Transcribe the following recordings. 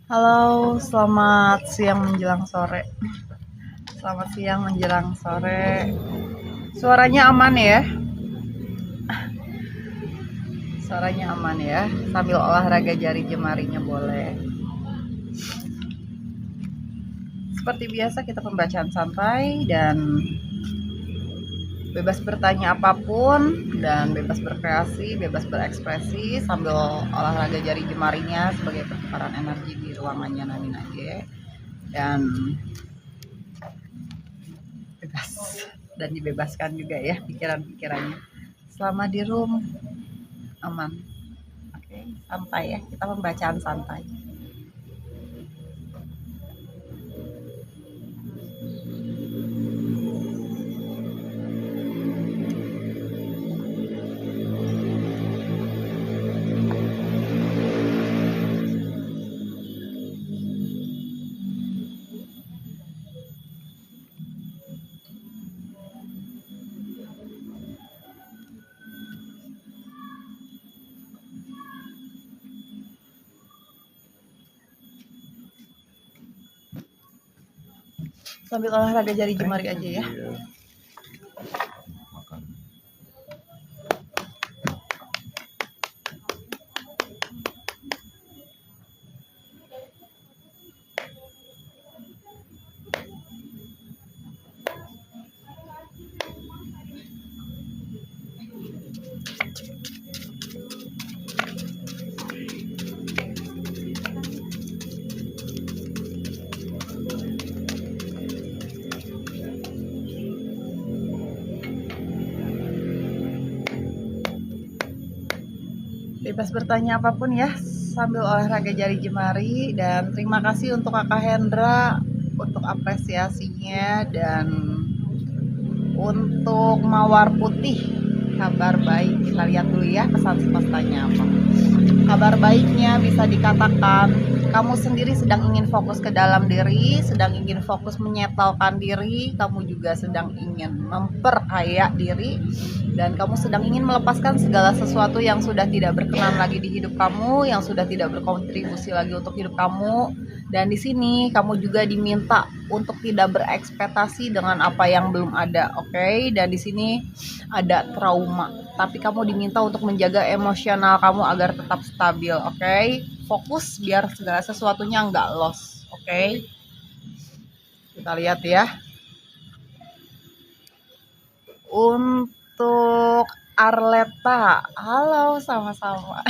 Halo, selamat siang menjelang sore. Selamat siang menjelang sore. Suaranya aman ya? Suaranya aman ya? Sambil olahraga jari jemarinya boleh. Seperti biasa kita pembacaan santai dan bebas bertanya apapun dan bebas berkreasi, bebas berekspresi sambil olahraga jari jemarinya sebagai pertukaran energi di ruangannya Nani Nage. Dan bebas dan dibebaskan juga ya pikiran-pikirannya selama di room aman. Oke, santai ya, kita pembacaan santai. Sambil olahraga jari jemari aja ya. Bebas bertanya apapun ya sambil olahraga jari jemari. Dan terima kasih untuk Kakak Hendra untuk apresiasinya, dan untuk Mawar Putih kabar baik. Kita lihat dulu ya pesan semestanya apa. Kabar baiknya bisa dikatakan kamu sendiri sedang ingin fokus ke dalam diri, sedang ingin fokus menyetalkan diri, kamu juga sedang ingin memperkaya diri, dan kamu sedang ingin melepaskan segala sesuatu yang sudah tidak berkenan lagi di hidup kamu, yang sudah tidak berkontribusi lagi untuk hidup kamu. Dan di sini kamu juga diminta untuk tidak berekspektasi dengan apa yang belum ada, oke? Dan di sini ada trauma, tapi kamu diminta untuk menjaga emosional kamu agar tetap stabil, oke? Fokus biar segala sesuatunya nggak lost, oke? Kita lihat ya. Untuk Arleta, halo, sama-sama.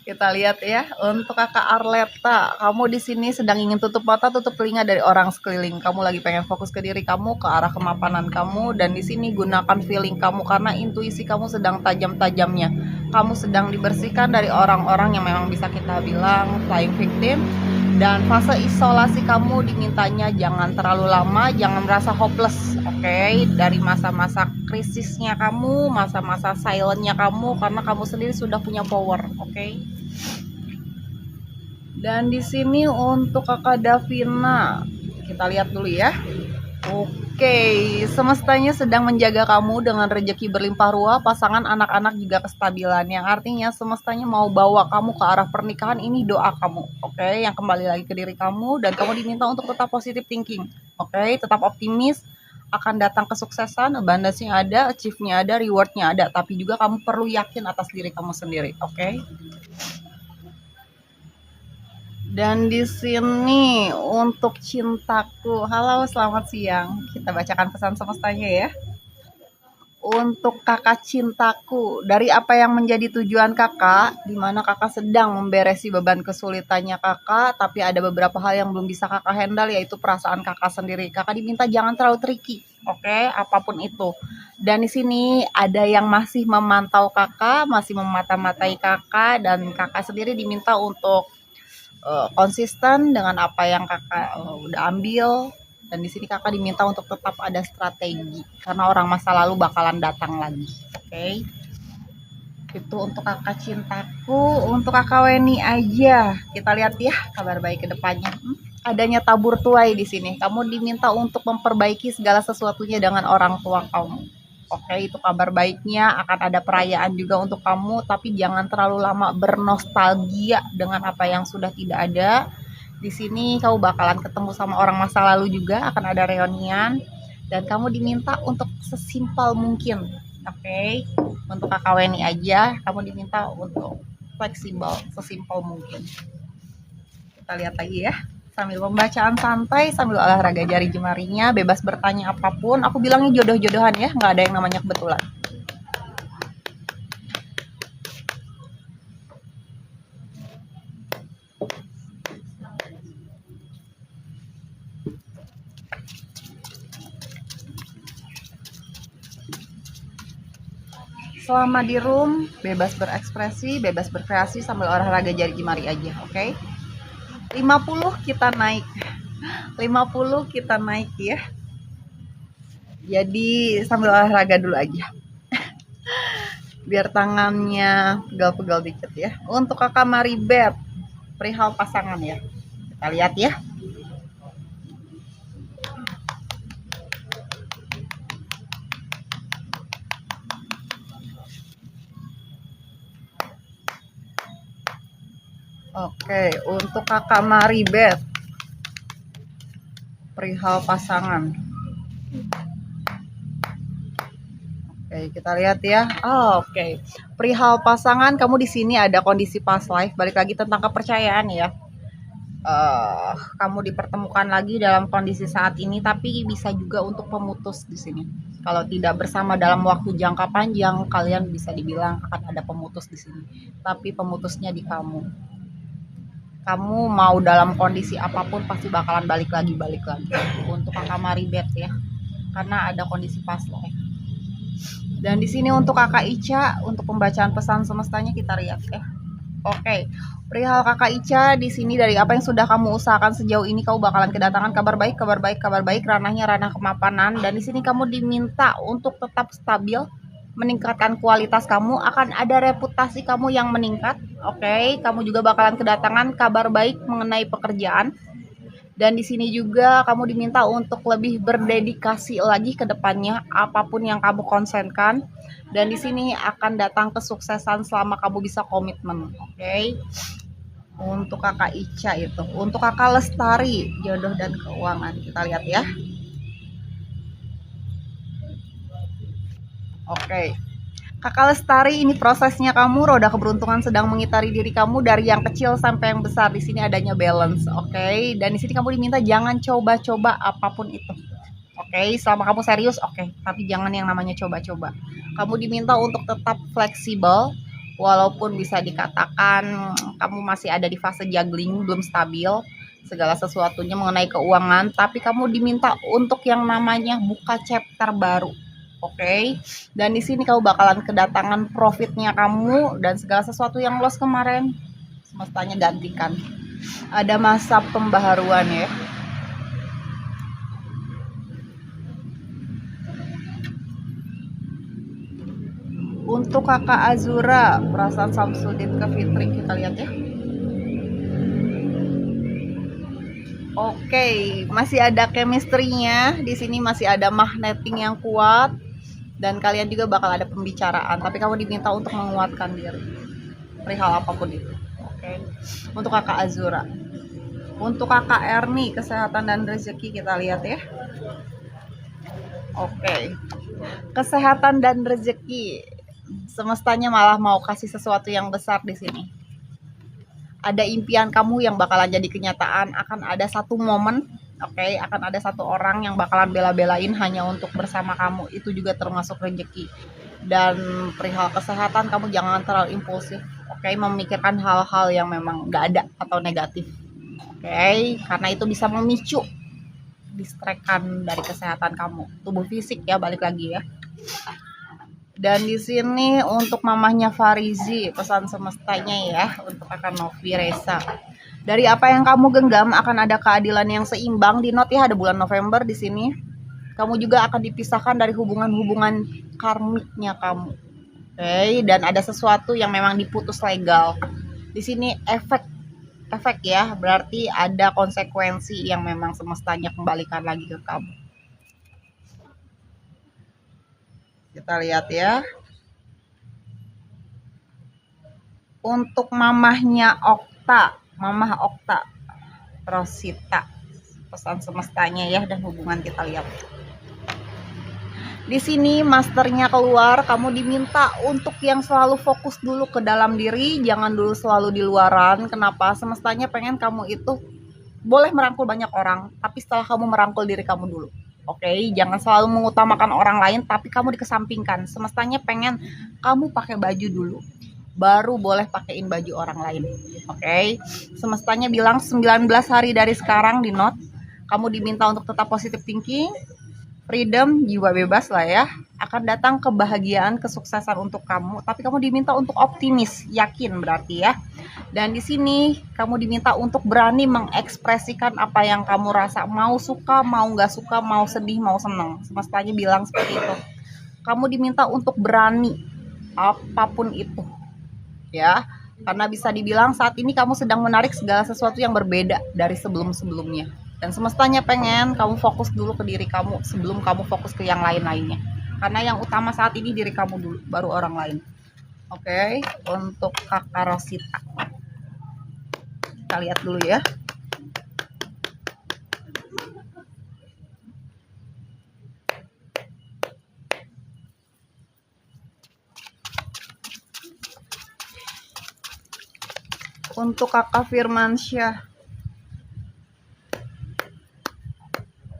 Kita lihat ya, untuk Kakak Arleta, kamu di sini sedang ingin tutup mata, tutup telinga dari orang sekeliling. Kamu lagi pengen fokus ke diri kamu, ke arah kemapanan kamu, dan di sini gunakan feeling kamu karena intuisi kamu sedang tajam-tajamnya. Kamu sedang dibersihkan dari orang-orang yang memang bisa kita bilang flying victim. Dan fase isolasi kamu dimintanya jangan terlalu lama, jangan merasa hopeless, oke? Dari masa-masa krisisnya kamu, masa-masa silentnya kamu, karena kamu sendiri sudah punya power, oke? Dan di sini untuk Kakak Davina, kita lihat dulu ya. Oke, semestanya sedang menjaga kamu dengan rezeki berlimpah ruah, pasangan, anak-anak juga kestabilan. Yang artinya semestanya mau bawa kamu ke arah pernikahan, ini doa kamu, oke? Yang kembali lagi ke diri kamu, dan kamu diminta untuk tetap positive thinking, oke? Tetap optimis, akan datang kesuksesan, abundance-nya ada, achieve-nya ada, reward-nya ada. Tapi juga kamu perlu yakin atas diri kamu sendiri, oke? Dan di sini untuk cintaku, halo, selamat siang. Kita bacakan pesan semestanya ya. Untuk kakak cintaku, dari apa yang menjadi tujuan kakak, di mana kakak sedang memberesi beban kesulitannya kakak, tapi ada beberapa hal yang belum bisa kakak handle, yaitu perasaan kakak sendiri. Kakak diminta jangan terlalu tricky, oke? Apapun itu. Dan di sini ada yang masih memantau kakak, masih memata-matai kakak, dan kakak sendiri diminta untuk konsisten dengan apa yang kakak udah ambil. Dan di sini kakak diminta untuk tetap ada strategi karena orang masa lalu bakalan datang lagi, oke? Itu untuk kakak cintaku. Untuk kakak Weni aja, kita lihat ya kabar baik ke depannya. Adanya tabur tuai di sini, kamu diminta untuk memperbaiki segala sesuatunya dengan orang tua kamu. Oke, itu kabar baiknya. Akan ada perayaan juga untuk kamu, tapi jangan terlalu lama bernostalgia dengan apa yang sudah tidak ada. Di sini kamu bakalan ketemu sama orang masa lalu juga, akan ada reunian dan kamu diminta untuk sesimpel mungkin. Oke. Untuk kakak Weni aja, kamu diminta untuk fleksibel, sesimpel mungkin. Kita lihat lagi ya. Sambil pembacaan santai, sambil olahraga jari jemarinya, bebas bertanya apapun. Aku bilangnya jodoh-jodohan ya, nggak ada yang namanya kebetulan. Selama di room, bebas berekspresi, bebas berkreasi sambil olahraga jari jemari aja, oke? 50 kita naik. 50 kita naik ya. Jadi sambil olahraga dulu aja. Biar tangannya pegal-pegal dikit ya. Untuk kakak Maribeth, perihal pasangan ya. Kita lihat ya. Oke, untuk kakak Maribeth, perihal pasangan. Oke, kita lihat ya. Oke. Perihal pasangan, kamu di sini ada kondisi past life. Balik lagi tentang kepercayaan ya. Kamu dipertemukan lagi dalam kondisi saat ini, tapi bisa juga untuk pemutus di sini. Kalau tidak bersama dalam waktu jangka panjang, kalian bisa dibilang akan ada pemutus di sini. Tapi pemutusnya di kamu. Kamu mau dalam kondisi apapun pasti bakalan balik lagi untuk kakak Maribeth ya, karena ada kondisi past life. Dan di sini untuk kakak Ica, untuk pembacaan pesan semestanya kita lihat ya. Oke, perihal kakak Ica, di sini dari apa yang sudah kamu usahakan sejauh ini, kamu bakalan kedatangan kabar baik, kabar baik, kabar baik. Ranahnya ranah kemapanan, dan di sini kamu diminta untuk tetap stabil, meningkatkan kualitas kamu, akan ada reputasi kamu yang meningkat. Oke, kamu juga bakalan kedatangan kabar baik mengenai pekerjaan. Dan di sini juga kamu diminta untuk lebih berdedikasi lagi ke depannya, apapun yang kamu konsenkan. Dan di sini akan datang kesuksesan selama kamu bisa komitmen. Oke. Untuk kakak Ica itu. Untuk kakak Lestari, jodoh dan keuangan. Kita lihat ya. Oke. Kakak Lestari, ini prosesnya kamu, roda keberuntungan sedang mengitari diri kamu dari yang kecil sampai yang besar. Di sini adanya balance, oke? Dan di sini kamu diminta jangan coba-coba apapun itu. Oke, selama kamu serius, oke. Tapi jangan yang namanya coba-coba. Kamu diminta untuk tetap fleksibel, walaupun bisa dikatakan kamu masih ada di fase juggling, belum stabil segala sesuatunya mengenai keuangan, tapi kamu diminta untuk yang namanya buka chapter baru. Oke. Dan di sini kamu bakalan kedatangan profitnya kamu, dan segala sesuatu yang loss kemarin semestanya gantikan. Ada masa pembaharuan ya. Untuk kakak Azura, perasaan Samsudin ke Fitri, kita lihat ya. Oke, masih ada chemistry-nya. Di sini masih ada magneting yang kuat. Dan kalian juga bakal ada pembicaraan, tapi kamu diminta untuk menguatkan diri perihal apapun itu. Oke. Untuk kakak Azura, untuk kakak Erni, kesehatan dan rezeki kita lihat ya. Oke. Kesehatan dan rezeki, semestanya malah mau kasih sesuatu yang besar di sini. Ada impian kamu yang bakalan jadi kenyataan, akan ada satu momen. Oke, akan ada satu orang yang bakalan bela-belain hanya untuk bersama kamu. Itu juga termasuk rezeki. Dan perihal kesehatan, kamu jangan terlalu impulsif. Oke, memikirkan hal-hal yang memang nggak ada atau negatif. Oke, karena itu bisa memicu distrakan dari kesehatan kamu. Tubuh fisik ya, balik lagi ya. Dan di sini untuk mamahnya Farizi, pesan semestanya ya untuk kakak Novi Reza. Dari apa yang kamu genggam akan ada keadilan yang seimbang. Di note ya, ada bulan November di sini. Kamu juga akan dipisahkan dari hubungan-hubungan karmiknya kamu. Oke, dan ada sesuatu yang memang diputus legal. Di sini efek ya, berarti ada konsekuensi yang memang semestanya kembalikan lagi ke kamu. Kita lihat ya. Untuk mamahnya Okta, mamah Okta, Rosita, pesan semestanya ya, dan hubungan kita lihat. Di sini masternya keluar, kamu diminta untuk yang selalu fokus dulu ke dalam diri, jangan dulu selalu di luaran. Kenapa? Semestanya pengen kamu itu boleh merangkul banyak orang, tapi setelah kamu merangkul diri kamu dulu. Oke, jangan selalu mengutamakan orang lain, tapi kamu dikesampingkan. Semestanya pengen kamu pakai baju dulu, baru boleh pakaiin baju orang lain. Oke, semestanya bilang 19 hari dari sekarang di note, kamu diminta untuk tetap positive thinking, freedom, jiwa bebas lah ya. Akan datang kebahagiaan, kesuksesan untuk kamu, tapi kamu diminta untuk optimis, yakin berarti ya. Dan di sini kamu diminta untuk berani mengekspresikan apa yang kamu rasa, mau suka, mau nggak suka, mau sedih, mau seneng. Semestanya bilang seperti itu. Kamu diminta untuk berani apapun itu, ya. Karena bisa dibilang saat ini kamu sedang menarik segala sesuatu yang berbeda dari sebelum-sebelumnya. Dan semestanya pengen kamu fokus dulu ke diri kamu sebelum kamu fokus ke yang lain-lainnya. Karena yang utama saat ini diri kamu dulu, baru orang lain. Oke, untuk Kakak Rosita. Kita lihat dulu ya. Untuk Kakak Firmansyah,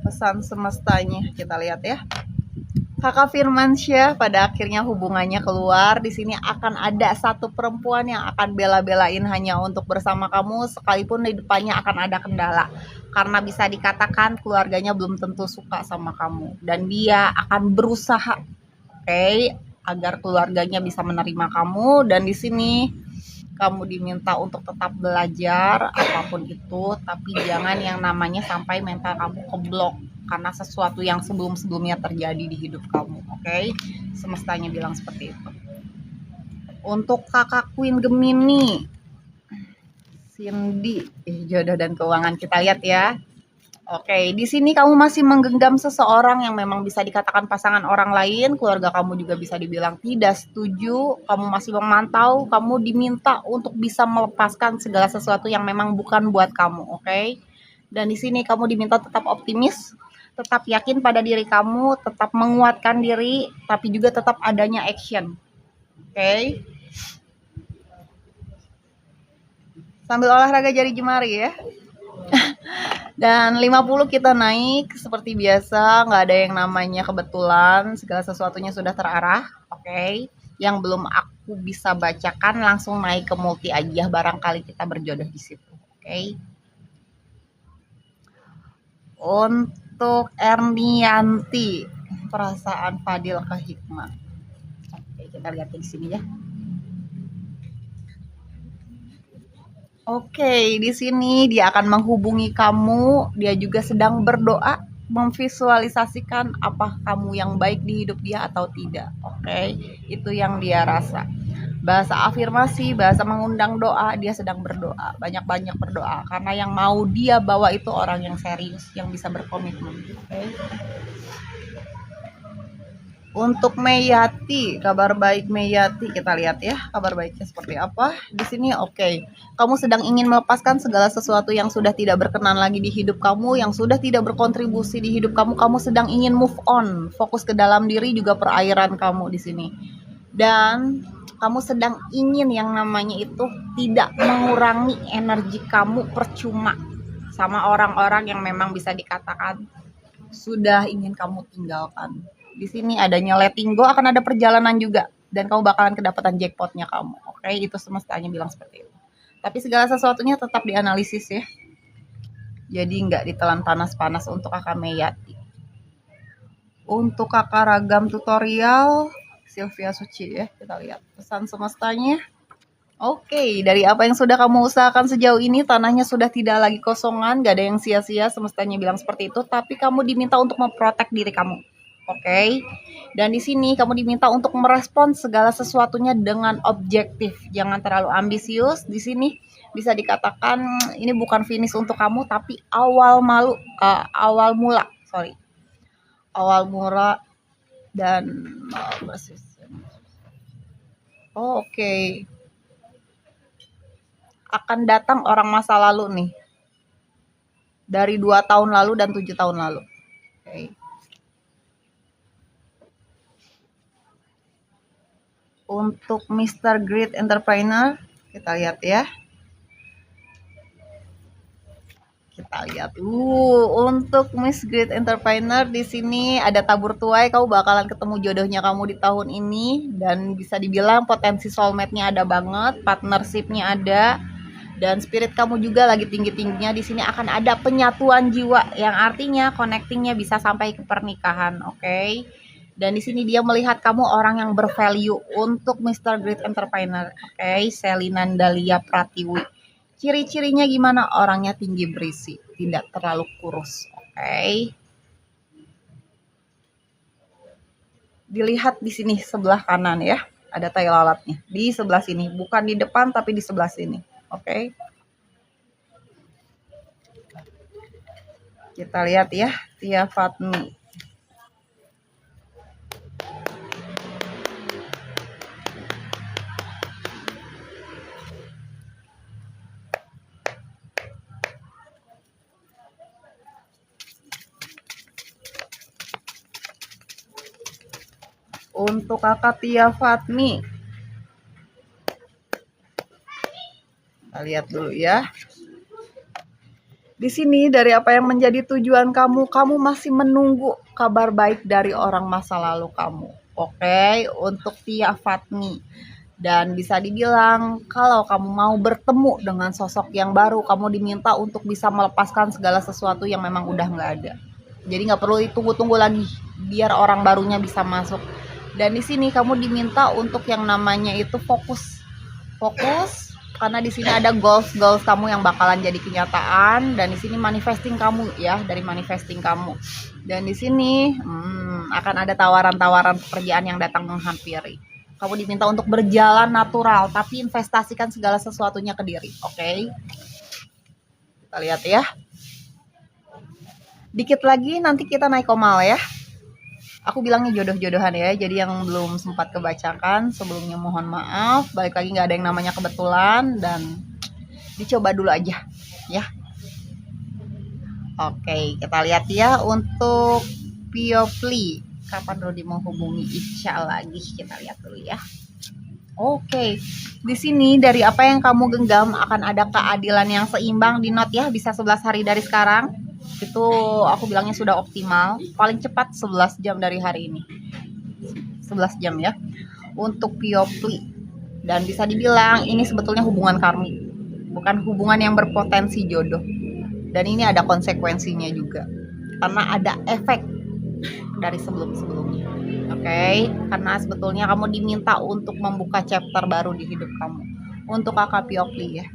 pesan semestanya kita lihat ya. Kakak Firmansyah, pada akhirnya hubungannya keluar. Di sini akan ada satu perempuan yang akan bela-belain hanya untuk bersama kamu, sekalipun di depannya akan ada kendala. Karena bisa dikatakan keluarganya belum tentu suka sama kamu, dan dia akan berusaha, agar keluarganya bisa menerima kamu. Dan di sini kamu diminta untuk tetap belajar apapun itu, tapi jangan yang namanya sampai mental kamu keblok karena sesuatu yang sebelum-sebelumnya terjadi di hidup kamu. Semestanya bilang seperti itu. Untuk Kakak Queen Gemini, Cindy, jodoh dan keuangan kita lihat ya. Di sini kamu masih menggenggam seseorang yang memang bisa dikatakan pasangan orang lain, keluarga kamu juga bisa dibilang tidak setuju, kamu masih memantau, kamu diminta untuk bisa melepaskan segala sesuatu yang memang bukan buat kamu, Dan di sini kamu diminta tetap optimis, tetap yakin pada diri kamu, tetap menguatkan diri, tapi juga tetap adanya action, Sambil olahraga jari jemari ya. Dan 50 kita naik seperti biasa, nggak ada yang namanya kebetulan, segala sesuatunya sudah terarah, Yang belum aku bisa bacakan langsung naik ke multi aja, barangkali kita berjodoh di situ, Untuk Ernianti, perasaan Fadil ke Hikmah. Kita lihat di sini ya. Di sini dia akan menghubungi kamu, dia juga sedang berdoa, memvisualisasikan apa kamu yang baik di hidup dia atau tidak. Itu yang dia rasa. Bahasa afirmasi, bahasa mengundang doa, dia sedang berdoa, banyak-banyak berdoa karena yang mau dia bawa itu orang yang serius, yang bisa berkomitmen. Untuk Meyati, kabar baik Meyati, kita lihat ya kabar baiknya seperti apa. Di sini kamu sedang ingin melepaskan segala sesuatu yang sudah tidak berkenan lagi di hidup kamu, yang sudah tidak berkontribusi di hidup kamu. Kamu sedang ingin move on, fokus ke dalam diri, juga perairan kamu di sini. Dan kamu sedang ingin yang namanya itu tidak mengurangi energi kamu percuma sama orang-orang yang memang bisa dikatakan sudah ingin kamu tinggalkan. Di sini adanya letting go, akan ada perjalanan juga, dan kamu bakalan kedapatan jackpotnya kamu. Itu semestanya bilang seperti itu. Tapi segala sesuatunya tetap dianalisis ya. Jadi nggak ditelan panas-panas untuk Kakak Meyati. Untuk Kakak Ragam Tutorial, Sylvia Suci ya, kita lihat pesan semestanya. Dari apa yang sudah kamu usahakan sejauh ini, tanahnya sudah tidak lagi kosongan, gak ada yang sia-sia, semestanya bilang seperti itu, tapi kamu diminta untuk memprotek diri kamu. Dan di sini kamu diminta untuk merespon segala sesuatunya dengan objektif, jangan terlalu ambisius. Di sini bisa dikatakan ini bukan finish untuk kamu, tapi awal mula dan akan datang orang masa lalu nih, dari 2 tahun lalu dan 7 tahun lalu. Oke. Untuk Mr. Great Entrepreneur, kita lihat ya. Kita lihat untuk Miss Great Entrepreneur di sini ada tabur tuai, kamu bakalan ketemu jodohnya kamu di tahun ini, dan bisa dibilang potensi soulmate-nya ada banget, partnership-nya ada, dan spirit kamu juga lagi tinggi-tingginya. Di sini akan ada penyatuan jiwa yang artinya connecting-nya bisa sampai ke pernikahan, oke? Dan di sini dia melihat kamu orang yang bervalue untuk Mr. Great Entrepreneur, oke? Selina Dalia Pratiwi. Ciri-cirinya gimana? Orangnya tinggi berisi, tidak terlalu kurus, oke? Dilihat di sini sebelah kanan ya, ada tai lalatnya. Di sebelah sini, bukan di depan tapi di sebelah sini, oke? Kita lihat ya, Tia Fatmi. Untuk kakak Tia Fatmi, kita lihat dulu ya. Di sini dari apa yang menjadi tujuan kamu, kamu masih menunggu kabar baik dari orang masa lalu kamu. Oke, untuk Tia Fatmi. Dan bisa dibilang kalau kamu mau bertemu dengan sosok yang baru, kamu diminta untuk bisa melepaskan segala sesuatu yang memang udah nggak ada. Jadi nggak perlu ditunggu-tunggu lagi biar orang barunya bisa masuk. Dan di sini kamu diminta untuk yang namanya itu fokus karena di sini ada goals kamu yang bakalan jadi kenyataan, dan di sini manifesting kamu ya, dari manifesting kamu. Dan di sini akan ada tawaran-tawaran pekerjaan yang datang menghampiri. Kamu diminta untuk berjalan natural, tapi investasikan segala sesuatunya ke diri, oke? Kita lihat ya. Dikit lagi nanti kita naik komal ya. Aku bilangnya jodoh-jodohan ya, jadi yang belum sempat kebacakan sebelumnya mohon maaf. Balik lagi, nggak ada yang namanya kebetulan, dan dicoba dulu aja ya. Oke, kita lihat ya untuk Piopli, kapan Rodi menghubungi Ica lagi, kita lihat dulu ya. Oke, di sini dari apa yang kamu genggam akan ada keadilan yang seimbang. Di note ya, bisa 11 hari dari sekarang. Itu aku bilangnya sudah optimal, paling cepat 11 jam dari hari ini, 11 jam ya untuk Piopli. Dan bisa dibilang ini sebetulnya hubungan karmik, bukan hubungan yang berpotensi jodoh, dan ini ada konsekuensinya juga karena ada efek dari sebelum-sebelumnya, oke? Karena sebetulnya kamu diminta untuk membuka chapter baru di hidup kamu. Untuk kakak Piopli ya.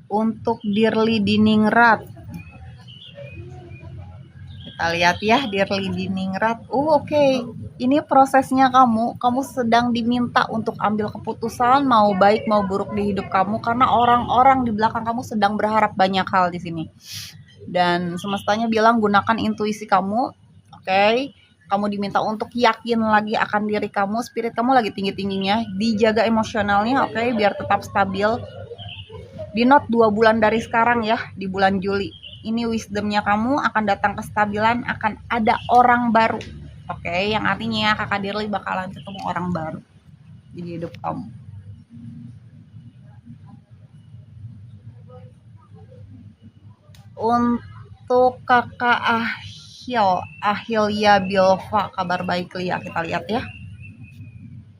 Untuk Dirli Diningrat, kita lihat ya, Dirli Diningrat. Oke. Ini prosesnya kamu sedang diminta untuk ambil keputusan mau baik mau buruk di hidup kamu, karena orang-orang di belakang kamu sedang berharap banyak hal di sini. Dan semestanya bilang gunakan intuisi kamu, oke? Kamu diminta untuk yakin lagi akan diri kamu, spirit kamu lagi tinggi-tingginya, dijaga emosionalnya, oke? Biar tetap stabil. Di note 2 bulan dari sekarang ya, di bulan Juli. Ini wisdomnya kamu akan datang kestabilan, akan ada orang baru. Oke, yang artinya kakak Dirli bakalan ketemu orang baru di hidup kamu. Untuk kakak Ahilya Bilva, kabar baik Lia, kita lihat ya.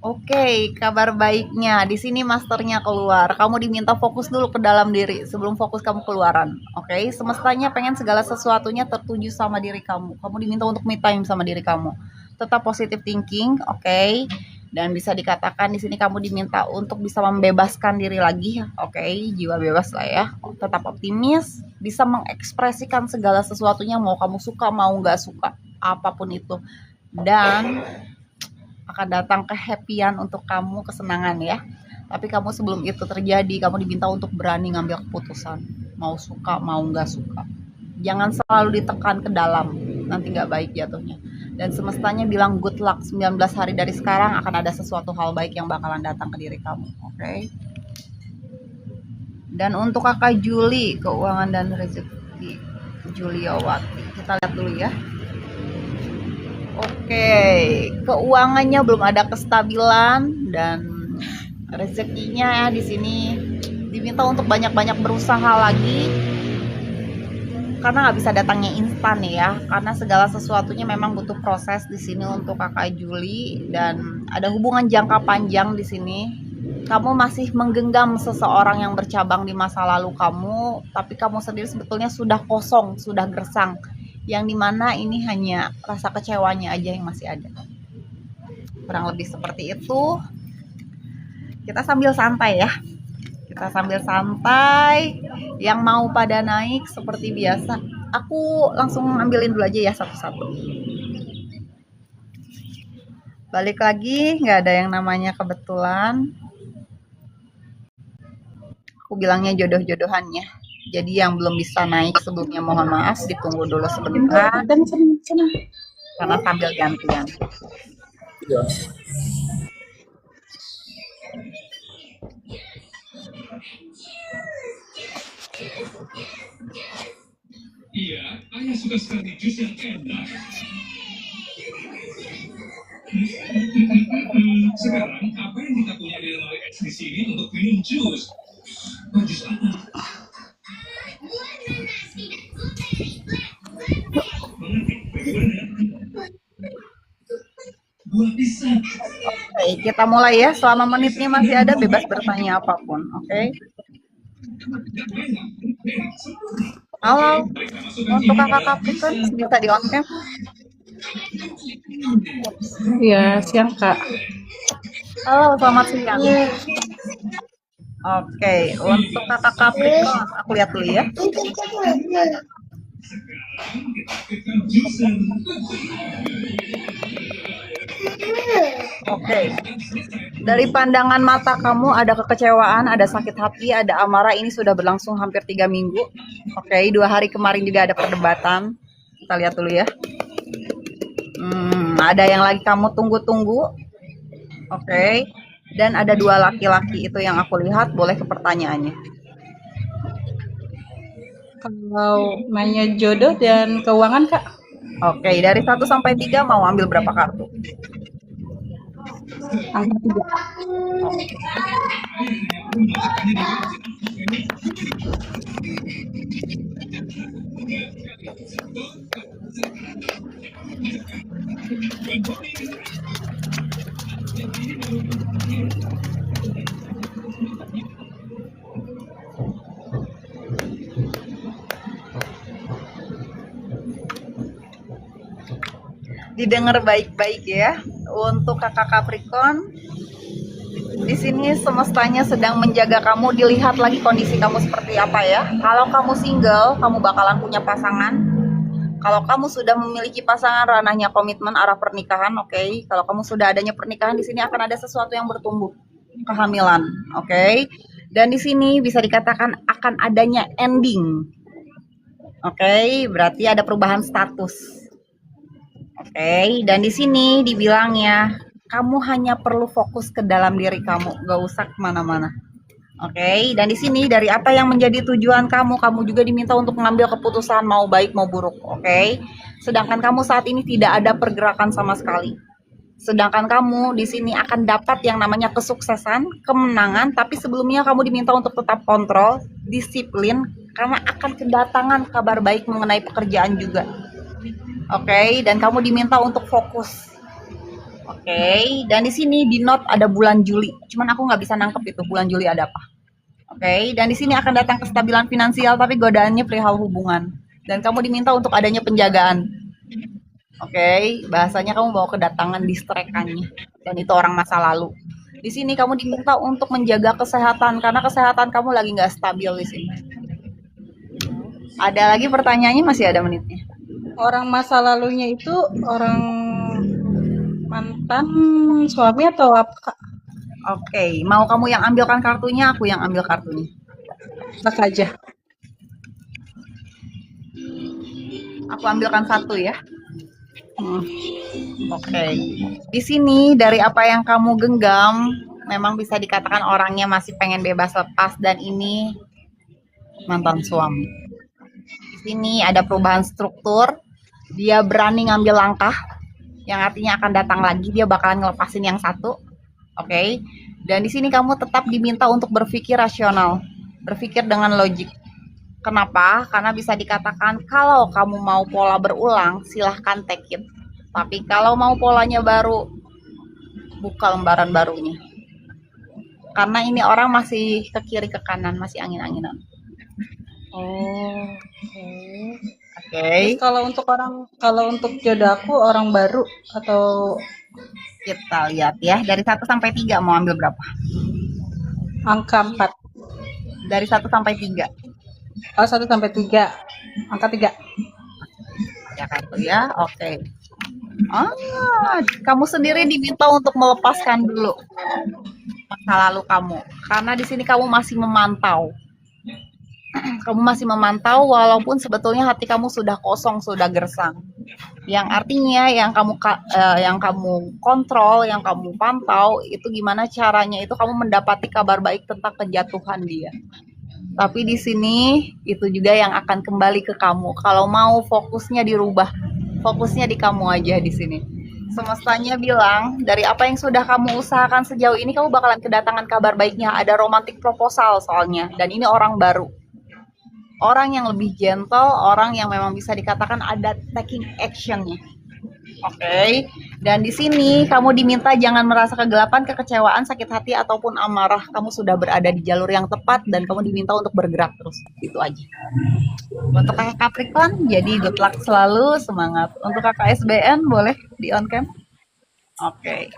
Oke, kabar baiknya di sini masternya keluar. Kamu diminta fokus dulu ke dalam diri sebelum fokus kamu keluaran. Oke, semestanya pengen segala sesuatunya tertuju sama diri kamu. Kamu diminta untuk me time sama diri kamu. Tetap positive thinking, oke? Dan bisa dikatakan di sini kamu diminta untuk bisa membebaskan diri lagi, oke? Jiwa bebas lah ya. Tetap optimis, bisa mengekspresikan segala sesuatunya, mau kamu suka mau nggak suka, apapun itu. Dan akan datang kehappyan untuk kamu, kesenangan ya. Tapi kamu sebelum itu terjadi, kamu diminta untuk berani ngambil keputusan, mau suka mau nggak suka. Jangan selalu ditekan ke dalam, nanti nggak baik jatuhnya. Dan semestanya bilang good luck, 19 hari dari sekarang akan ada sesuatu hal baik yang bakalan datang ke diri kamu, oke? Dan untuk kakak Juli, keuangan dan rezeki Juliawati. Kita lihat dulu ya. Oke, keuangannya belum ada kestabilan dan rezekinya di sini diminta untuk banyak-banyak berusaha lagi karena nggak bisa datangnya instan ya, karena segala sesuatunya memang butuh proses di sini untuk kakak Juli dan ada hubungan jangka panjang di sini. Kamu masih menggenggam seseorang yang bercabang di masa lalu kamu, tapi kamu sendiri sebetulnya sudah kosong, sudah gersang, yang dimana ini hanya rasa kecewanya aja yang masih ada. Kurang lebih seperti itu. Kita sambil santai ya. Kita sambil santai, yang mau pada naik seperti biasa. Aku langsung ambilin dulu aja ya satu-satu. Balik lagi, nggak ada yang namanya kebetulan. Aku bilangnya jodoh-jodohannya. Jadi yang belum bisa naik sebelumnya mohon maaf, ditunggu dulu sebentar. Karena sambil gantian. Iya, ayah suka sekali jus yang enak. Sekarang apa yang kita punya di lemari es di sini untuk minum jus? Jus apa? Buah pisang. Oke, kita mulai ya. Selama menitnya masih ada, bebas bertanya apapun. Oke. Halo, untuk kakak Capricorn bisa di on cam? Iya, siang Kak. Halo, selamat siang. Oke, untuk kakak Capricorn, aku lihat dulu ya. Oke, dari pandangan mata kamu ada kekecewaan, ada sakit hati, ada amarah. Ini sudah berlangsung hampir 3 minggu. Oke, 2 hari kemarin juga ada perdebatan. Kita lihat dulu ya. Ada yang lagi kamu tunggu-tunggu. Oke, dan ada 2 laki-laki itu yang aku lihat. Boleh ke pertanyaannya. Kalau nanya jodoh dan keuangan Kak? Oke, dari 1 sampai 3 mau ambil berapa kartu? Angka 3. Didengar baik-baik ya. Untuk kakak Capricorn, di sini semestanya sedang menjaga kamu. Dilihat lagi kondisi kamu seperti apa ya. Kalau kamu single, kamu bakalan punya pasangan. Kalau kamu sudah memiliki pasangan, ranahnya komitmen arah pernikahan. Oke. Kalau kamu sudah adanya pernikahan, di sini akan ada sesuatu yang bertumbuh, kehamilan. Oke. Dan di sini bisa dikatakan akan adanya ending. Oke, berarti ada perubahan status. Oke, dan di sini dibilangnya kamu hanya perlu fokus ke dalam diri kamu, gak usah kemana-mana. Oke, dan di sini dari apa yang menjadi tujuan kamu, kamu juga diminta untuk mengambil keputusan mau baik mau buruk. Oke, sedangkan kamu saat ini tidak ada pergerakan sama sekali. Sedangkan kamu di sini akan dapat yang namanya kesuksesan, kemenangan, tapi sebelumnya kamu diminta untuk tetap kontrol, disiplin, karena akan kedatangan kabar baik mengenai pekerjaan juga. Oke, dan kamu diminta untuk fokus. Oke, dan di sini di note ada bulan Juli. Cuman aku nggak bisa nangkep itu bulan Juli ada apa. Oke, dan di sini akan datang kestabilan finansial, tapi godaannya perihal hubungan. Dan kamu diminta untuk adanya penjagaan. Oke, bahasanya kamu bawa kedatangan distrekannya. Dan itu orang masa lalu. Di sini kamu diminta untuk menjaga kesehatan, karena kesehatan kamu lagi nggak stabil di sini. Ada lagi pertanyaannya, masih ada menitnya. Orang masa lalunya itu orang mantan suami atau apa Kak? Oke, mau kamu yang ambilkan kartunya, aku yang ambil kartunya. Kakak aja. Aku ambilkan satu ya. Oke. Di sini dari apa yang kamu genggam, memang bisa dikatakan orangnya masih pengen bebas lepas dan ini mantan suami. Di sini ada perubahan struktur, dia berani ngambil langkah, yang artinya akan datang lagi, dia bakalan ngelepasin yang satu, oke? Dan di sini kamu tetap diminta untuk berpikir rasional, berpikir dengan logik. Kenapa? Karena bisa dikatakan kalau kamu mau pola berulang, silahkan take it. Tapi kalau mau polanya baru, buka lembaran barunya. Karena ini orang masih ke kiri ke kanan, masih angin-anginan. Oh, oke. Oke, Terus kalau untuk jodoh aku orang baru atau kita lihat ya. Dari 1 sampai 3 mau ambil berapa? angka 4? Dari 1 sampai 3. Oh, 1 sampai 3. Angka 3. Ya kartu ya, oke. Kamu sendiri diminta untuk melepaskan dulu masa lalu kamu. Karena di sini kamu masih memantau. Kamu masih memantau walaupun sebetulnya hati kamu sudah kosong, sudah gersang. Yang artinya yang kamu kontrol, yang kamu pantau itu gimana caranya itu kamu mendapati kabar baik tentang kejatuhan dia. Tapi di sini itu juga yang akan kembali ke kamu. Kalau mau fokusnya dirubah, fokusnya di kamu aja di sini. Semestanya bilang dari apa yang sudah kamu usahakan sejauh ini kamu bakalan kedatangan kabar baiknya. Ada romantic proposal soalnya, dan ini orang baru. Orang yang lebih gentle, orang yang memang bisa dikatakan ada taking action-nya. Oke. Dan di sini kamu diminta jangan merasa kegelapan, kekecewaan, sakit hati ataupun amarah. Kamu sudah berada di jalur yang tepat dan kamu diminta untuk bergerak terus. Itu aja. Untuk kakak Capricorn, jadi good luck selalu, semangat. Untuk kakak SBN boleh di on cam. Oke.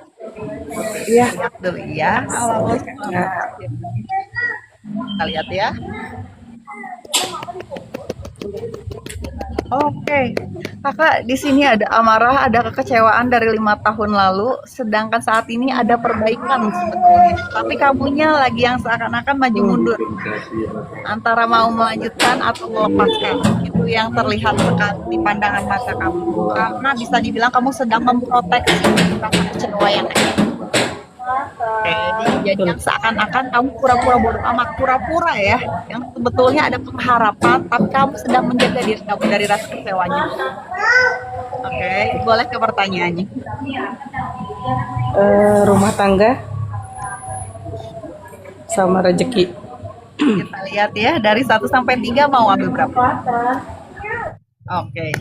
Iya. Lihat dulu ya. Halo. Kita lihat ya. Oke, kakak di sini ada amarah, ada kekecewaan dari 5 tahun lalu, sedangkan saat ini ada perbaikan sebetulnya. Tapi kamunya lagi yang seakan-akan maju mundur, antara mau melanjutkan atau melepaskan. Itu yang terlihat di pandangan mata kamu. Karena bisa dibilang kamu sedang memproteksi kecewa yang ada. Oke, jadi yang seakan-akan kamu pura-pura bodoh amat, pura-pura ya, yang sebetulnya ada pengharapan, tapi kamu sedang menjaga diri kamu dari rasa kecewanya. Oke, boleh ke pertanyaannya. Rumah tangga sama rezeki. Kita lihat ya, dari 1 sampai 3 mau ambil berapa? Oke.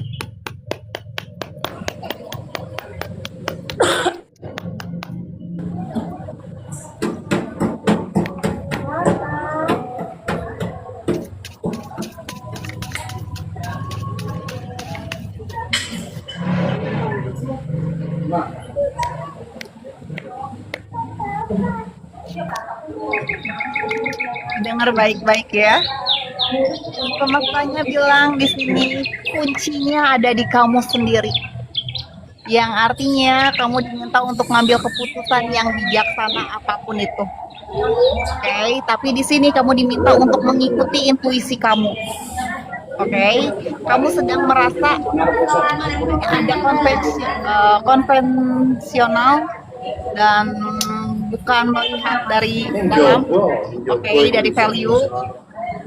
Dengar baik-baik ya. Semestanya bilang di sini kuncinya ada di kamu sendiri. Yang artinya kamu diminta untuk ngambil keputusan yang bijaksana apapun itu. Oke, tapi di sini kamu diminta untuk mengikuti intuisi kamu. Oke, kamu sedang merasa ada konvensional dan bukan melihat dari dalam, oke, dari value,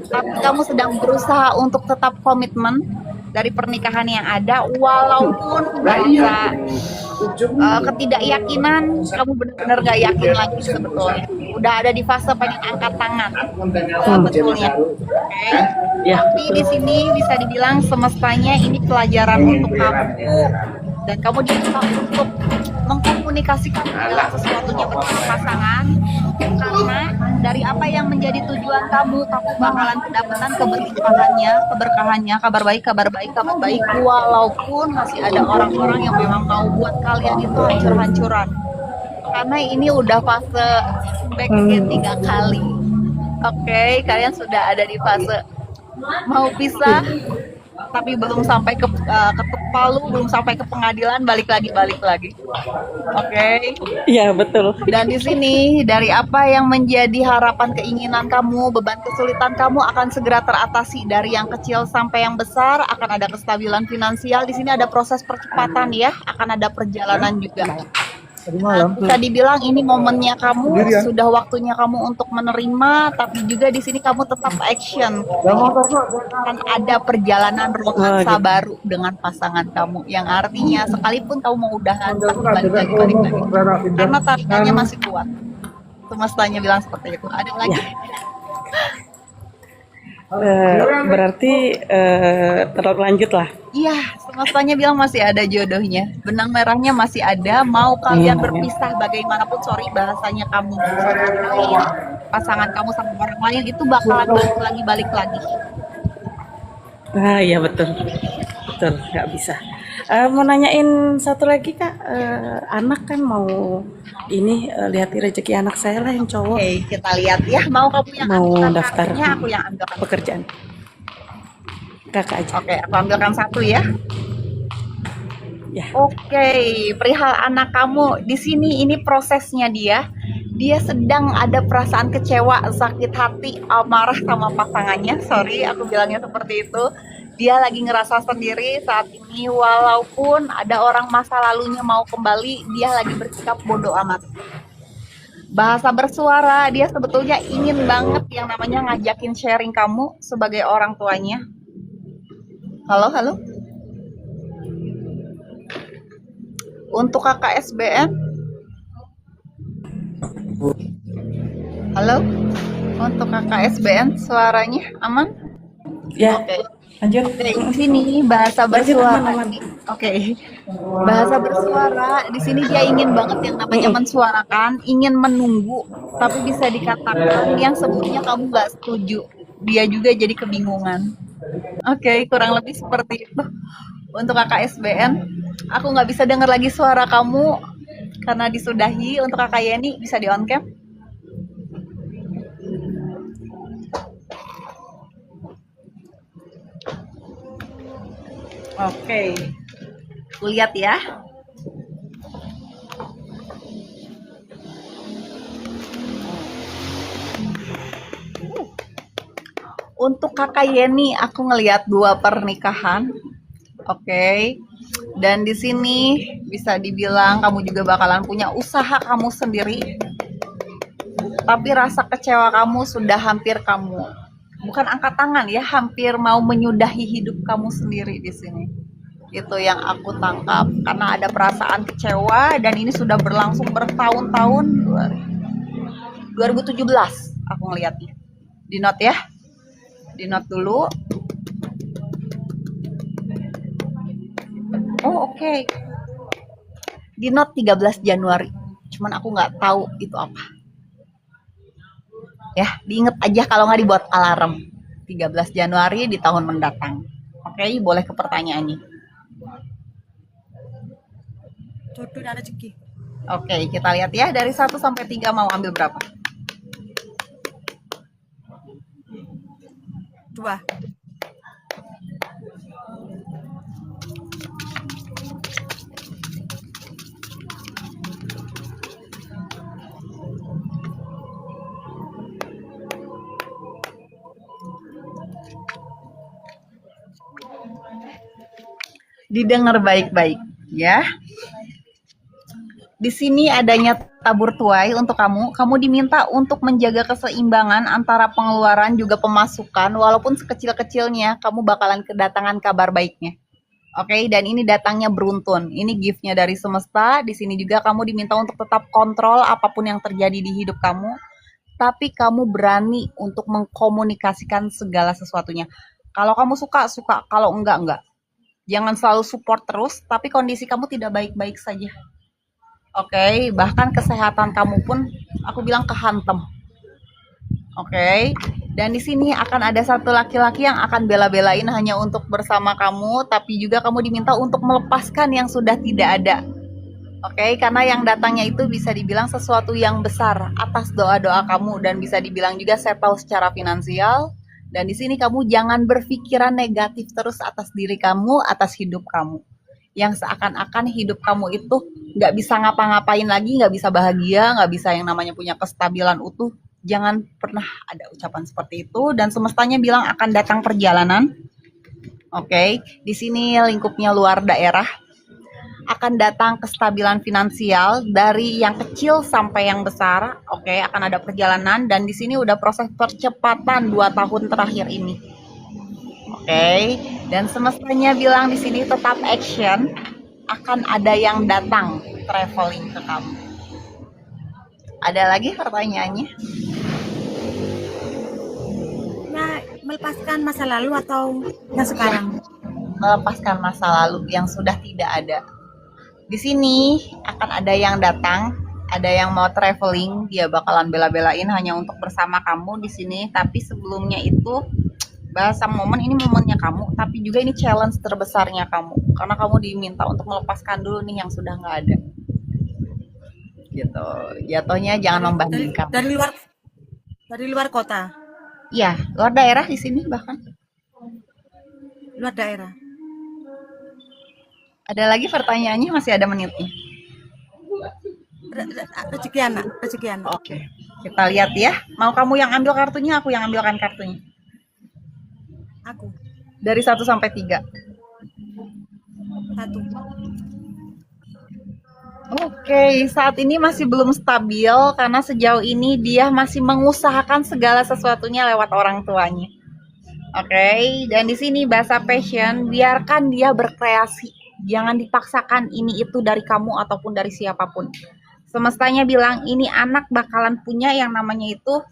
tapi kamu sedang berusaha untuk tetap komitmen dari pernikahan yang ada, walaupun ada ketidakyakinan, kamu benar-benar gak yakin lagi sebetulnya. Udah ada di fase pengen angkat tangan sebetulnya. Oke. Tapi di sini bisa dibilang semestanya ini pelajaran untuk kamu, dan kamu diminta untuk mengkomunikasikan segala sesuatunya bersama pasangan, karena dari apa yang menjadi tujuan kamu bakalan kedapatan keberkahannya, kabar baik, walaupun masih ada orang-orang yang memang mau buat kalian itu hancur-hancuran. Karena ini udah fase backgate 3 kali. Oke, kalian sudah ada di fase mau pisah, tapi belum sampai ke ketuk palu, belum sampai ke pengadilan, balik lagi. Oke. Iya, betul. Dan di sini dari apa yang menjadi harapan keinginan kamu, beban kesulitan kamu akan segera teratasi. Dari yang kecil sampai yang besar akan ada kestabilan finansial. Di sini ada proses percepatan ya, akan ada perjalanan juga. Tadi malam Bisa dibilang ini momennya kamu, sendirian. sudah waktunya kamu untuk menerima, tapi juga di sini kamu tetap action. Yang motor tuh Kan ada perjalanan Oh romansa gitu. baru dengan pasangan kamu, yang artinya sekalipun kamu mau udahan, tapi kan balik ada lagi, balik lagi. rara pindah. Karena tarikannya masih kuat. Semestanya bilang seperti itu. Ada lagi? Ya. Berarti terlalu lanjut lah. Iya, semestanya bilang masih ada jodohnya. Benang merahnya masih ada. Mau kalian berpisah bagaimanapun, sorry bahasanya kamu sama orang lain, pasangan kamu sama orang lain itu bakalan balik lagi. Ah iya betul, betul nggak bisa. Mau nanyain satu lagi Kak, anak kan mau ini lihat rezeki anak saya lah yang cowok Oke, kita lihat ya. Mau kamu yang mau ambilkan daftar kartunya, aku yang ambilkan. pekerjaan. Kakak aja. Oke, aku ambilkan satu ya. Ya. Oke, perihal anak kamu di sini ini prosesnya dia. Dia sedang ada perasaan kecewa, sakit hati, amarah sama pasangannya. Sorry, aku bilangnya seperti itu. Dia lagi ngerasa sendiri saat ini, walaupun ada orang masa lalunya mau kembali, dia lagi bersikap bodoh amat. Bahasa bersuara, dia sebetulnya ingin banget yang namanya ngajakin sharing kamu sebagai orang tuanya. Halo, halo. Untuk kakak SBN, halo. Untuk kakak SBN, suaranya aman? Ya. Oke. Lanjut. Di sini bahasa Lanjut, bersuara. aman. Oke. Bahasa bersuara di sini dia ingin banget yang namanya mensuarakan, ingin menunggu, tapi bisa dikatakan yang sebelumnya kamu nggak setuju. Dia juga jadi kebingungan. Oke, kurang lebih seperti itu. Untuk kakak SBN, aku nggak bisa dengar lagi suara kamu karena disudahi. Untuk kakak Yeni bisa di on cam. Oke, aku lihat ya. Untuk kakak Yeni, aku ngelihat 2 pernikahan. Oke. Dan di sini bisa dibilang kamu juga bakalan punya usaha kamu sendiri. Tapi rasa kecewa kamu sudah hampir kamu, bukan angkat tangan ya, hampir mau menyudahi hidup kamu sendiri di sini. Itu yang aku tangkap karena ada perasaan kecewa dan ini sudah berlangsung bertahun-tahun. 2017 aku ngelihatnya. Di note ya. Di note dulu. Oh oke. Di note 13 Januari. Cuman aku nggak tahu itu apa. Ya, diinget aja kalau nggak dibuat alarm. 13 Januari di tahun mendatang. Oke, boleh ke pertanyaannya. Jodoh dan rezeki. Oke, kita lihat ya. Dari 1 sampai 3 mau ambil berapa? 2. Didengar baik-baik ya. Di sini adanya tabur tuai untuk kamu. Kamu diminta untuk menjaga keseimbangan antara pengeluaran juga pemasukan. Walaupun sekecil-kecilnya, kamu bakalan kedatangan kabar baiknya. Oke, dan ini datangnya beruntun. Ini gift-nya dari semesta. Di sini juga kamu diminta untuk tetap kontrol apapun yang terjadi di hidup kamu. Tapi kamu berani untuk mengkomunikasikan segala sesuatunya. Kalau kamu suka, suka. Kalau enggak, enggak. Jangan selalu support terus, tapi kondisi kamu tidak baik-baik saja. Oke, bahkan kesehatan kamu pun aku bilang kehantem. Oke, dan di sini akan ada satu laki-laki yang akan bela-belain hanya untuk bersama kamu, tapi juga kamu diminta untuk melepaskan yang sudah tidak ada. Oke, karena yang datangnya itu bisa dibilang sesuatu yang besar atas doa-doa kamu dan bisa dibilang juga settle secara finansial. Dan di sini kamu jangan berpikiran negatif terus atas diri kamu, atas hidup kamu. Yang seakan-akan hidup kamu itu nggak bisa ngapa-ngapain lagi, nggak bisa bahagia, nggak bisa yang namanya punya kestabilan utuh. Jangan pernah ada ucapan seperti itu. Dan semestanya bilang akan datang perjalanan. Oke, di sini lingkupnya luar daerah. akan datang kestabilan finansial dari yang kecil sampai yang besar. Oke, akan ada perjalanan dan di sini udah proses percepatan 2 tahun terakhir ini. Oke, dan semestanya bilang di sini tetap action, akan ada yang datang traveling ke kamu. Ada lagi pertanyaannya? Ya, melepaskan masa lalu atau yang sekarang? Melepaskan masa lalu yang sudah tidak ada. Di sini akan ada yang datang, ada yang mau traveling, dia bakalan bela-belain hanya untuk bersama kamu di sini. Tapi sebelumnya itu bahasa momen ini momennya kamu, tapi juga ini challenge terbesarnya kamu, karena kamu diminta untuk melepaskan dulu nih yang sudah nggak ada. Gitu. Jatuhnya jangan membandingkan. Dari luar kota, Iya, luar daerah di sini bahkan. luar daerah. Ada lagi pertanyaannya, masih ada menitnya. Rezeki anak. Oke, kita lihat ya. Mau kamu yang ambil kartunya, aku yang ambilkan kartunya. Aku Dari 1 sampai 3. 1. Oke, saat ini masih belum stabil karena sejauh ini dia masih mengusahakan segala sesuatunya lewat orang tuanya. Oke, dan di sini bahasa passion, biarkan dia berkreasi. Jangan dipaksakan ini itu dari kamu ataupun dari siapapun. Semestanya bilang ini anak bakalan punya yang namanya itu,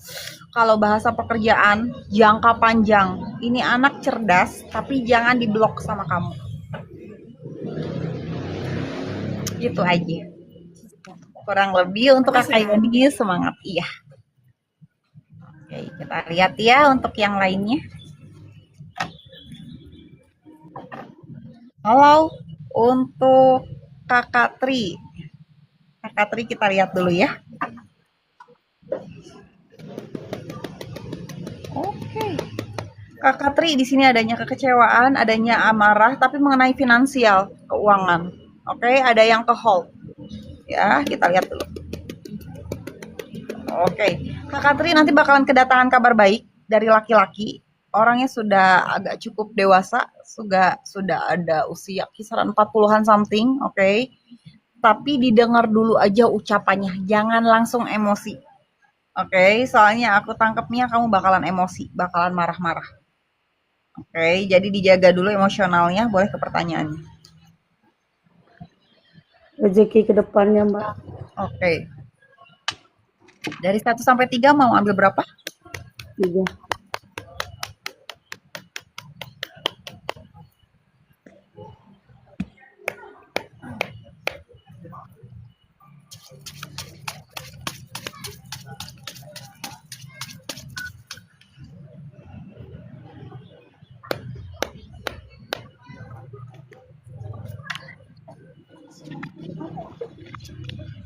kalau bahasa pekerjaan, jangka panjang. Ini anak cerdas, tapi jangan diblok sama kamu. Gitu aja. Kurang lebih untuk kakak ini semangat. Iya. Oke, kita lihat ya untuk yang lainnya. Halo, untuk kakak Tri. Kakak Tri kita lihat dulu ya. Oke. Kakak Tri di sini adanya kekecewaan, adanya amarah, tapi mengenai finansial, keuangan. Oke, ada yang ke hold. Ya, kita lihat dulu. Oke, Kakak Tri nanti bakalan kedatangan kabar baik dari laki-laki. Orangnya sudah agak cukup dewasa, sudah ada usia kisaran 40-an something, oke. Tapi didengar dulu aja ucapannya, jangan langsung emosi. Oke, soalnya aku tangkapnya kamu bakalan emosi, bakalan marah-marah. Oke, jadi dijaga dulu emosionalnya, boleh ke pertanyaannya. Rezeki ke depannya, Mbak. Oke. Dari 1 sampai 3 mau ambil berapa? 3.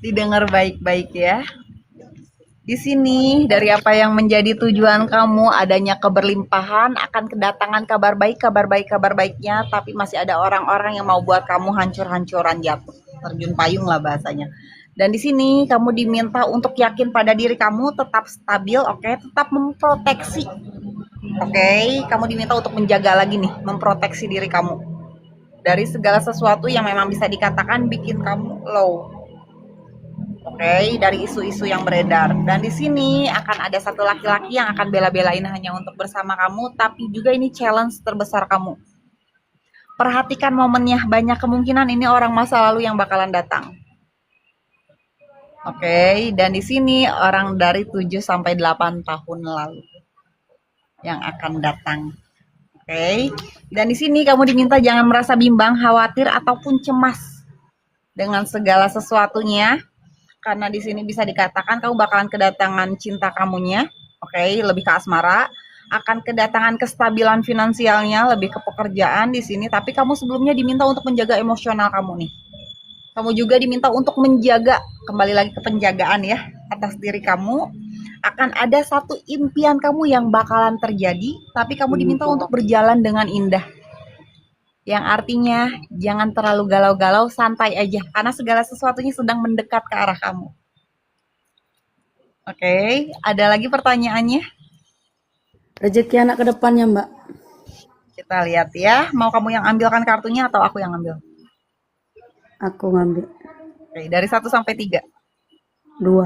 Didengar baik-baik ya. Di sini dari apa yang menjadi tujuan kamu, adanya keberlimpahan, akan kedatangan kabar baiknya, tapi masih ada orang-orang yang mau buat kamu hancur-hancuran, jatuh, terjun payung lah bahasanya. Dan di sini kamu diminta untuk yakin pada diri kamu, tetap stabil, oke, tetap memproteksi. Oke, kamu diminta untuk menjaga lagi nih, memproteksi diri kamu dari segala sesuatu yang memang bisa dikatakan bikin kamu low. Oke, dari isu-isu yang beredar. Dan di sini akan ada satu laki-laki yang akan bela-belain hanya untuk bersama kamu, tapi juga ini challenge terbesar kamu. Perhatikan momennya, banyak kemungkinan ini orang masa lalu yang bakalan datang. Oke, dan di sini orang dari 7 sampai 8 tahun lalu yang akan datang. Oke. Dan di sini kamu diminta jangan merasa bimbang, khawatir ataupun cemas dengan segala sesuatunya. Karena di sini bisa dikatakan kamu bakalan kedatangan cinta kamunya, oke, lebih ke asmara, akan kedatangan kestabilan finansialnya, lebih ke pekerjaan di sini, tapi kamu sebelumnya diminta untuk menjaga emosional kamu nih. Kamu juga diminta untuk menjaga, kembali lagi ke penjagaan ya, atas diri kamu. Akan ada satu impian kamu yang bakalan terjadi, tapi kamu diminta untuk berjalan dengan indah. Yang artinya jangan terlalu galau-galau, santai aja karena segala sesuatunya sedang mendekat ke arah kamu. Oke, ada lagi pertanyaannya? Rezeki anak ke depannya, Mbak. Kita lihat ya, mau kamu yang ambilkan kartunya atau aku yang ambil? Aku ngambil Oke, dari 1 sampai 3. 2.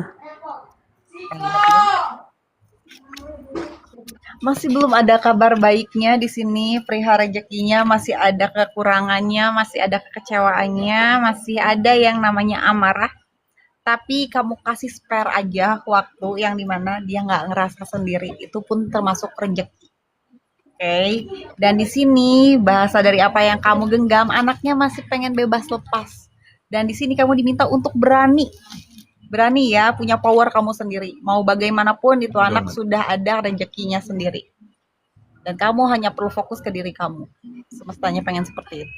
Masih belum ada kabar baiknya di sini, perihal rezekinya masih ada kekurangannya, masih ada kekecewaannya, masih ada yang namanya amarah. Tapi kamu kasih spare aja waktu yang dimana dia nggak ngerasa sendiri, itu pun termasuk rezeki. Oke, dan di sini bahasa dari apa yang kamu genggam, anaknya masih pengen bebas lepas. Dan di sini kamu diminta untuk berani. Berani ya, punya power kamu sendiri. Mau bagaimanapun itu anak sudah ada rezekinya sendiri. Dan kamu hanya perlu fokus ke diri kamu. Semestanya pengen seperti itu.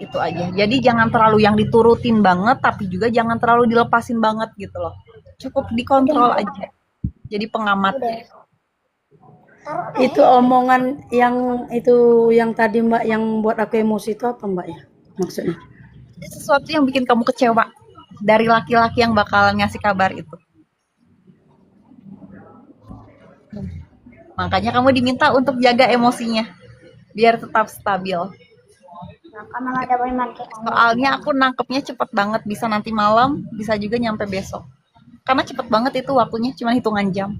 Itu aja. Jadi jangan terlalu yang diturutin banget, tapi juga jangan terlalu dilepasin banget gitu loh. Cukup dikontrol aja. Jadi pengamat. Itu omongan yang tadi Mbak yang buat aku emosi itu apa Mbak ya? Maksudnya? Sesuatu yang bikin kamu kecewa dari laki-laki yang bakalan ngasih kabar itu. Makanya kamu diminta untuk jaga emosinya biar tetap stabil. Soalnya aku nangkepnya cepet banget, bisa nanti malam, bisa juga nyampe besok. Karena cepet banget itu waktunya, cuma hitungan jam.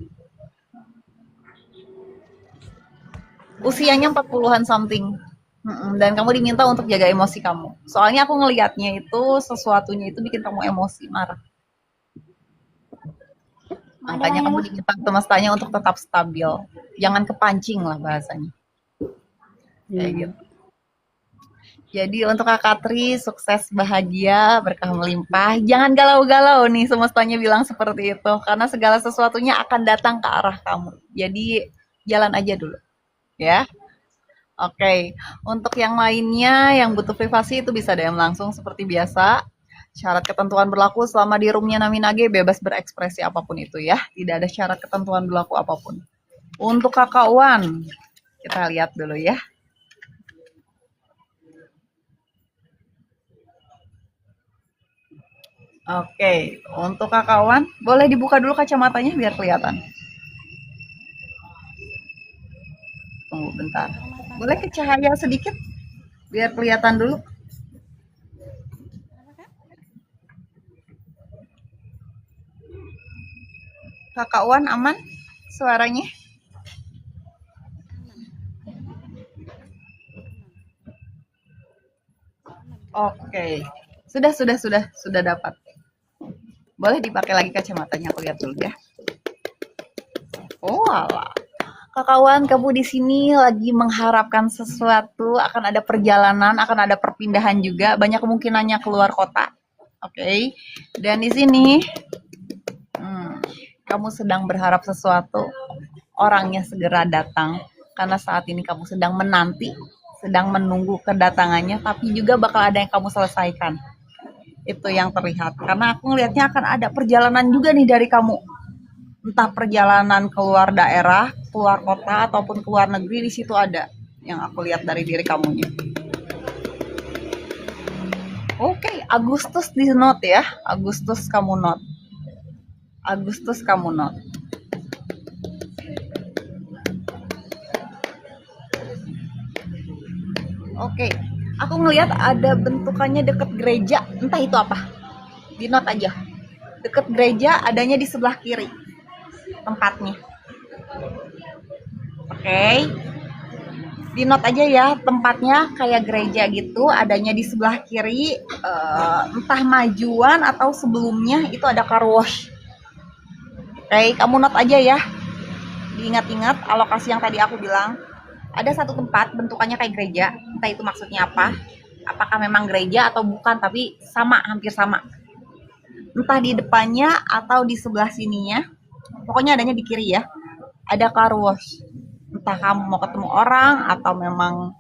Usianya 40-an something. Dan kamu diminta untuk jaga emosi kamu. Soalnya aku ngelihatnya itu, sesuatunya itu bikin kamu emosi, marah. Makanya kamu diminta semestanya untuk tetap stabil. Jangan kepancing lah bahasanya. Kayak gitu. Jadi untuk Kakak Tri, sukses, bahagia, berkah melimpah. Jangan galau-galau nih, semestanya bilang seperti itu. Karena segala sesuatunya akan datang ke arah kamu. Jadi jalan aja dulu. Ya. Oke, untuk yang lainnya yang butuh privasi itu bisa DM langsung seperti biasa. Syarat ketentuan berlaku selama di roomnya Naminage, bebas berekspresi apapun itu ya. Tidak ada syarat ketentuan berlaku apapun. Untuk Kakak Wan, kita lihat dulu ya. Oke, untuk Kakak Wan, boleh dibuka dulu kacamatanya biar kelihatan. Tunggu bentar. Boleh ke cahaya sedikit biar kelihatan dulu. Kakak Wan aman suaranya? Oke. Sudah dapat. Boleh dipakai lagi kacamatanya, aku lihat dulu ya. Oh, alah. Kakak Wan, kamu di sini lagi mengharapkan sesuatu, akan ada perjalanan, akan ada perpindahan juga, banyak kemungkinannya keluar kota. Oke. Dan di sini kamu sedang berharap sesuatu, orangnya segera datang karena saat ini kamu sedang menanti, sedang menunggu kedatangannya, tapi juga bakal ada yang kamu selesaikan. Itu yang terlihat. Karena aku ngelihatnya akan ada perjalanan juga nih dari kamu. Entah perjalanan keluar daerah, keluar kota, ataupun keluar negeri, di situ ada yang aku lihat dari diri kamunya. Oke, Agustus di note ya. Agustus kamu note. Oke, aku ngelihat ada bentukannya deket gereja, entah itu apa. Di note aja. Deket gereja, adanya di sebelah kiri tempatnya. Oke. Di note aja ya, tempatnya kayak gereja gitu, adanya di sebelah kiri, entah majuan atau sebelumnya itu ada car wash. Oke, kamu note aja ya. Diingat-ingat alokasi yang tadi aku bilang. Ada satu tempat bentukannya kayak gereja, entah itu maksudnya apa. Apakah memang gereja atau bukan, tapi sama, hampir sama. Entah di depannya atau di sebelah sininya. Pokoknya adanya di kiri ya. Ada car wash. Entah kamu mau ketemu orang atau memang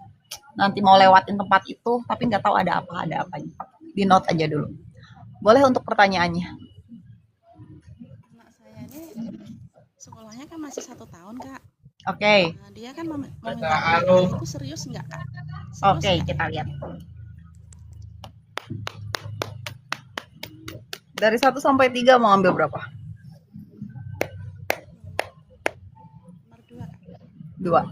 nanti mau lewatin tempat itu, tapi nggak tahu ada apanya. Di note aja dulu. Boleh untuk pertanyaannya. Anak saya ini sekolahnya kan masih 1 tahun, Kak. Oke. Nah, dia kan mau minta kuliah, itu serius nggak, Kak? Oke, kita lihat. Dari 1 sampai 3 mau ambil berapa? Nomor 2, Kak.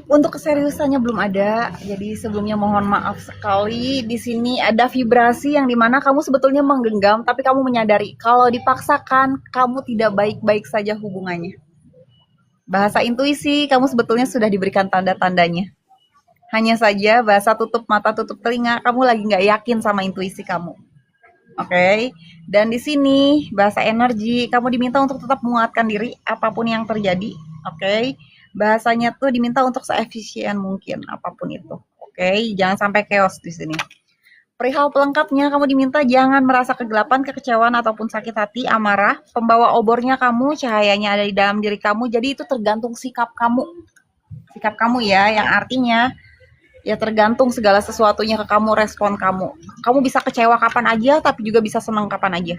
Untuk keseriusannya belum ada, jadi sebelumnya mohon maaf sekali. Di sini ada vibrasi yang dimana kamu sebetulnya menggenggam, tapi kamu menyadari kalau dipaksakan, kamu tidak baik-baik saja hubungannya. Bahasa intuisi, kamu sebetulnya sudah diberikan tanda-tandanya. Hanya saja bahasa tutup mata, tutup telinga, kamu lagi nggak yakin sama intuisi kamu. Oke, dan di sini bahasa energi, kamu diminta untuk tetap menguatkan diri apapun yang terjadi. Oke, bahasanya tuh diminta untuk seefisien mungkin apapun itu. Oke, jangan sampai chaos di sini. Perihal pelengkapnya, kamu diminta jangan merasa kegelapan, kekecewaan ataupun sakit hati, amarah. Pembawa obornya kamu, cahayanya ada di dalam diri kamu. Jadi itu tergantung sikap kamu. Sikap kamu ya, yang artinya ya tergantung segala sesuatunya ke kamu, respon kamu. Kamu bisa kecewa kapan aja, tapi juga bisa senang kapan aja.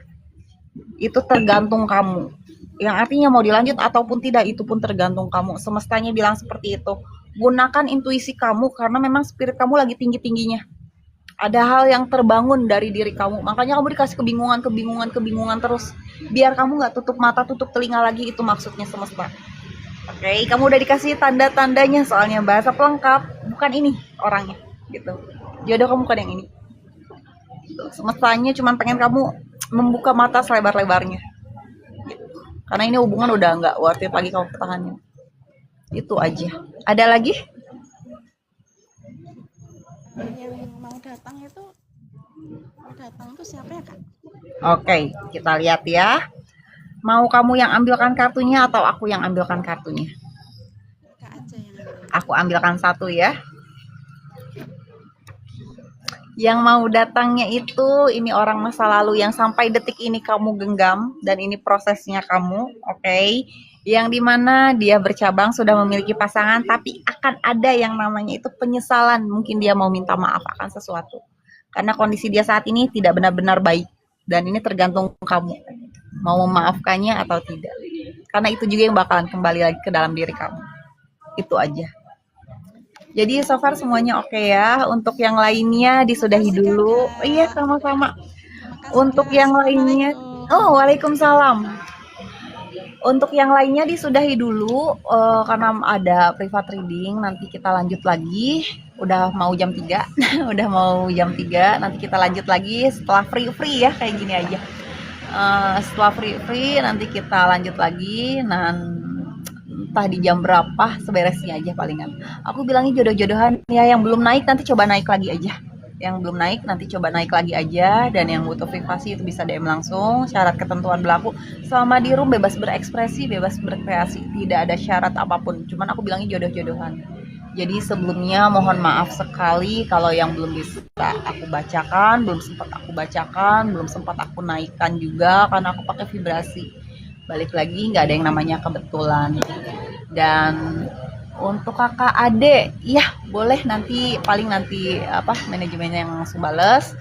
Itu tergantung kamu. Yang artinya mau dilanjut ataupun tidak, itu pun tergantung kamu. Semestanya bilang seperti itu. Gunakan intuisi kamu, karena memang spirit kamu lagi tinggi-tingginya. Ada hal yang terbangun dari diri kamu. Makanya kamu dikasih kebingungan terus. Biar kamu nggak tutup mata, tutup telinga lagi, itu maksudnya semesta. Oke, kamu udah dikasih tanda-tandanya, soalnya bahasa pelengkap, bukan ini orangnya, gitu. Jodoh kamu bukan yang ini. Semestanya cuma pengen kamu membuka mata selebar-lebarnya. Gitu. Karena ini hubungan udah nggak worth it lagi kamu pertahanin. Itu aja. Ada lagi? Yang mau datang itu siapa ya, Kak? Oke, kita lihat ya. Mau kamu yang ambilkan kartunya atau aku yang ambilkan kartunya? Kak aja yang ambil. Aku ambilkan satu ya. Yang mau datangnya itu ini orang masa lalu yang sampai detik ini kamu genggam, dan ini prosesnya kamu, oke? Yang dimana dia bercabang sudah memiliki pasangan, tapi akan ada yang namanya itu penyesalan. Mungkin dia mau minta maaf akan sesuatu. Karena kondisi dia saat ini tidak benar-benar baik. Dan ini tergantung kamu. Mau memaafkannya atau tidak. Karena itu juga yang bakalan kembali lagi ke dalam diri kamu. Itu aja. Jadi so far semuanya oke ya. Untuk yang lainnya disudahi dulu. Iya, sama-sama. Untuk yang lainnya, oh, waalaikumsalam. Untuk yang lainnya disudahi dulu karena ada private reading, nanti kita lanjut lagi. Udah mau jam 3. Udah mau jam 3, nanti kita lanjut lagi setelah free ya, kayak gini aja. Setelah free nanti kita lanjut lagi, entah di jam berapa, seberesnya aja palingan. Aku bilangnya jodoh-jodohan ya, yang belum naik nanti coba naik lagi aja. Yang belum naik nanti coba naik lagi aja, dan yang butuh privasi itu bisa DM langsung. Syarat ketentuan berlaku selama di room, bebas berekspresi, bebas berkreasi, tidak ada syarat apapun. Cuman aku bilangnya jodoh-jodohan. Jadi sebelumnya mohon maaf sekali kalau yang belum bisa aku bacakan, belum sempat aku naikkan juga karena aku pakai vibrasi. Balik lagi, nggak ada yang namanya kebetulan. Dan untuk kakak adek, ya boleh nanti, paling nanti manajemen yang langsung bales.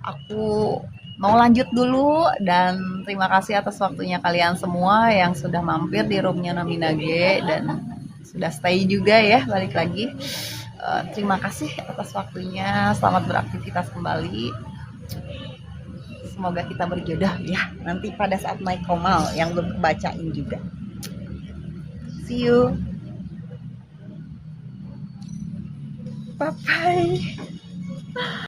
Aku mau lanjut dulu, dan terima kasih atas waktunya kalian semua yang sudah mampir di roomnya Naminage dan sudah stay juga ya, balik lagi. Terima kasih atas waktunya, selamat beraktivitas kembali. Semoga kita berjodoh ya nanti pada saat naik komal yang belum kebacain juga. See you. Bye bye.